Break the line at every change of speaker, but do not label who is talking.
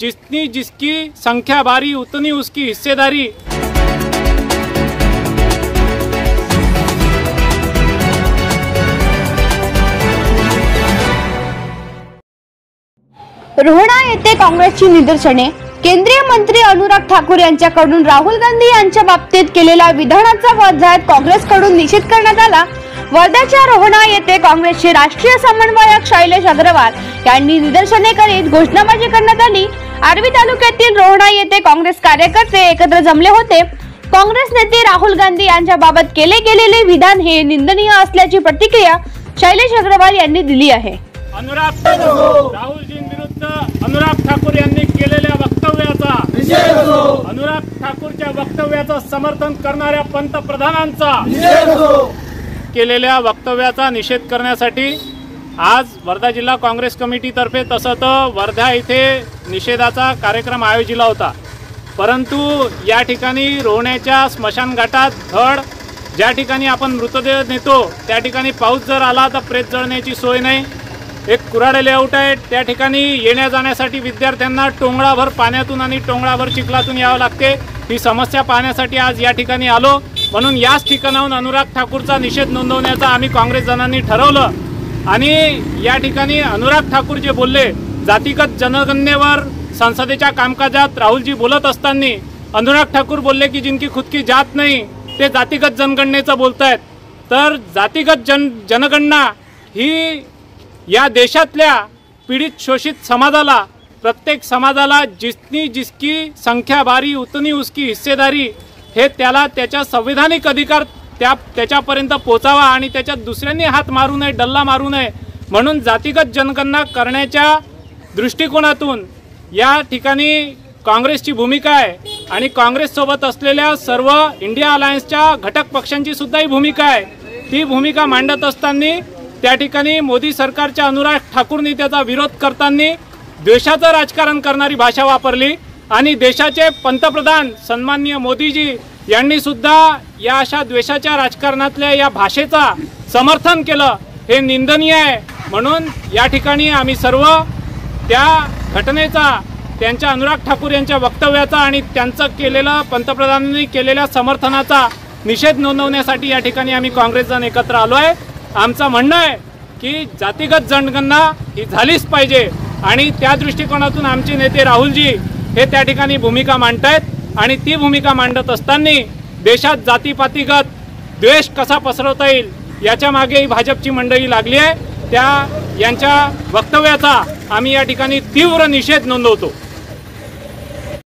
जितनी जिसकी संख्या भारी उतनी उसकी हिस्सेदारी।
रोहणा येथे काँग्रेसची निदर्शने। केंद्रीय मंत्री अनुराग ठाकूर यांच्याकडून राहुल गांधी यांच्या बाबतीत केलेल्या विधानाचा वर्ध्यात काँग्रेसकडून निषेध करण्यात आला। वर्ध्याच्या रोहणा येथे काँग्रेसचे राष्ट्रीय समन्वयक शैलेश अग्रवाल यांनी निदर्शने करीत घोषणाबाजी करण्यात आली। आर्वी तालुक्यातील रोहणा येथे काँग्रेस कार्यकर्ते एकत्र जमले होते। काँग्रेस नेते राहुल गांधी यांच्या बाबत केले गेलेले विधान हे निंदनीय असल्याची प्रतिक्रिया शैलेश अग्रवाल यांनी दिली आहे।
राहुलजींविरुद्ध अनुराग ठाकूर यांनी केलेल्या वक्तव्याचा निषेध असो। अनुराग ठाकूरच्या वक्तव्याचं समर्थन करणाऱ्या पंतप्रधानांचा निषेध असो। केलेल्या वक्तव्याचा निषेध करण्यासाठी आज वर्धा जिल्हा काँग्रेस कमिटीतर्फे तसं तर वर्धा इथे निषेधाचा कार्यक्रम आयोजिला होता, परंतु या ठिकाणी रोहण्याच्या स्मशानघाटात धड ज्या ठिकाणी आपण मृतदेह नेतो त्या ठिकाणी पाऊस जर आला तर प्रेत जळण्याची सोय नाही। एक कुराडे लेआउट आहे, त्या ठिकाणी येण्या जाण्यासाठी विद्यार्थ्यांना टोंगळाभर पाण्यातून आणि टोंगळाभर चिखलातून यावं लागते। ही समस्या पाहण्यासाठी आज या ठिकाणी आलो, म्हणून याच ठिकाणाहून अनुराग ठाकूरचा निषेध नोंदवण्याचा आम्ही काँग्रेस जणांनी ठरवलं। आणि या ठिकाणी अनुराग ठाकूर जे बोलले जातीगत जनगणनेवर संसदेच्या कामकाजात राहुलजी बोलत असताना अनुराग ठाकूर बोलले की जिनकी खुद की जात नाही ते जातीगत जनगणनेचं बोलतायत। तर जातीगत जनगणना ही या देशातल्या पीडित शोषित समाजाला, प्रत्येक समाजाला जितनी जिसकी संख्या भारी उतनी उसकी हिस्सेदारी हे त्याला त्याच्या संवैधानिक अधिकार त्याच्यापर्यंत पोचावा आणि त्याच्यात दुसऱ्यांनी हात मारू नये, डल्ला मारू नये, म्हणून जातीगत जनगणना करण्याच्या दृष्टिकोनातून या ठिकाणी काँग्रेसची भूमिका आहे आणि काँग्रेस सोबत असलेल्या सर्व इंडिया अलायन्सच्या घटक पक्षांची सुद्धा ही भूमिका आहे। ती भूमिका मांडत असताना त्या ठिकाणी मोदी सरकारच्या अनुराग ठाकूरनी त्याचा विरोध करताना द्वेषाचं राजकारण करणारी भाषा वापरली आणि देशाचे पंतप्रधान सन्माननीय मोदीजी यांनी सुद्धा या अशा द्वेषाच्या राजकारणातल्या या भाषेचा समर्थन केलं, हे निंदनीय आहे। म्हणून या ठिकाणी आम्ही सर्व त्या घटनेचा, त्यांच्या अनुराग ठाकूर यांच्या वक्तव्याचा आणि त्यांचं केलेलं पंतप्रधानांनी केलेल्या समर्थनाचा निषेध नोंदवण्यासाठी या ठिकाणी आम्ही काँग्रेस जण एकत्र आलो आहे। आमचं म्हणणं आहे की जातीगत जनगणना ही झालीच पाहिजे आणि त्या दृष्टिकोनातून आमचे नेते राहुलजी हे त्या ठिकाणी भूमिका मांडतायत आणि ती भूमिका मांडत असताना देशात जातीपातीगत द्वेष कसा पसरवता येईल याच्या मागे ही भाजपची मंडळी लागली आहे। यांच्या वक्तव्याचा आम्ही या ठिकाणी तीव्र निषेध नोंदवतो।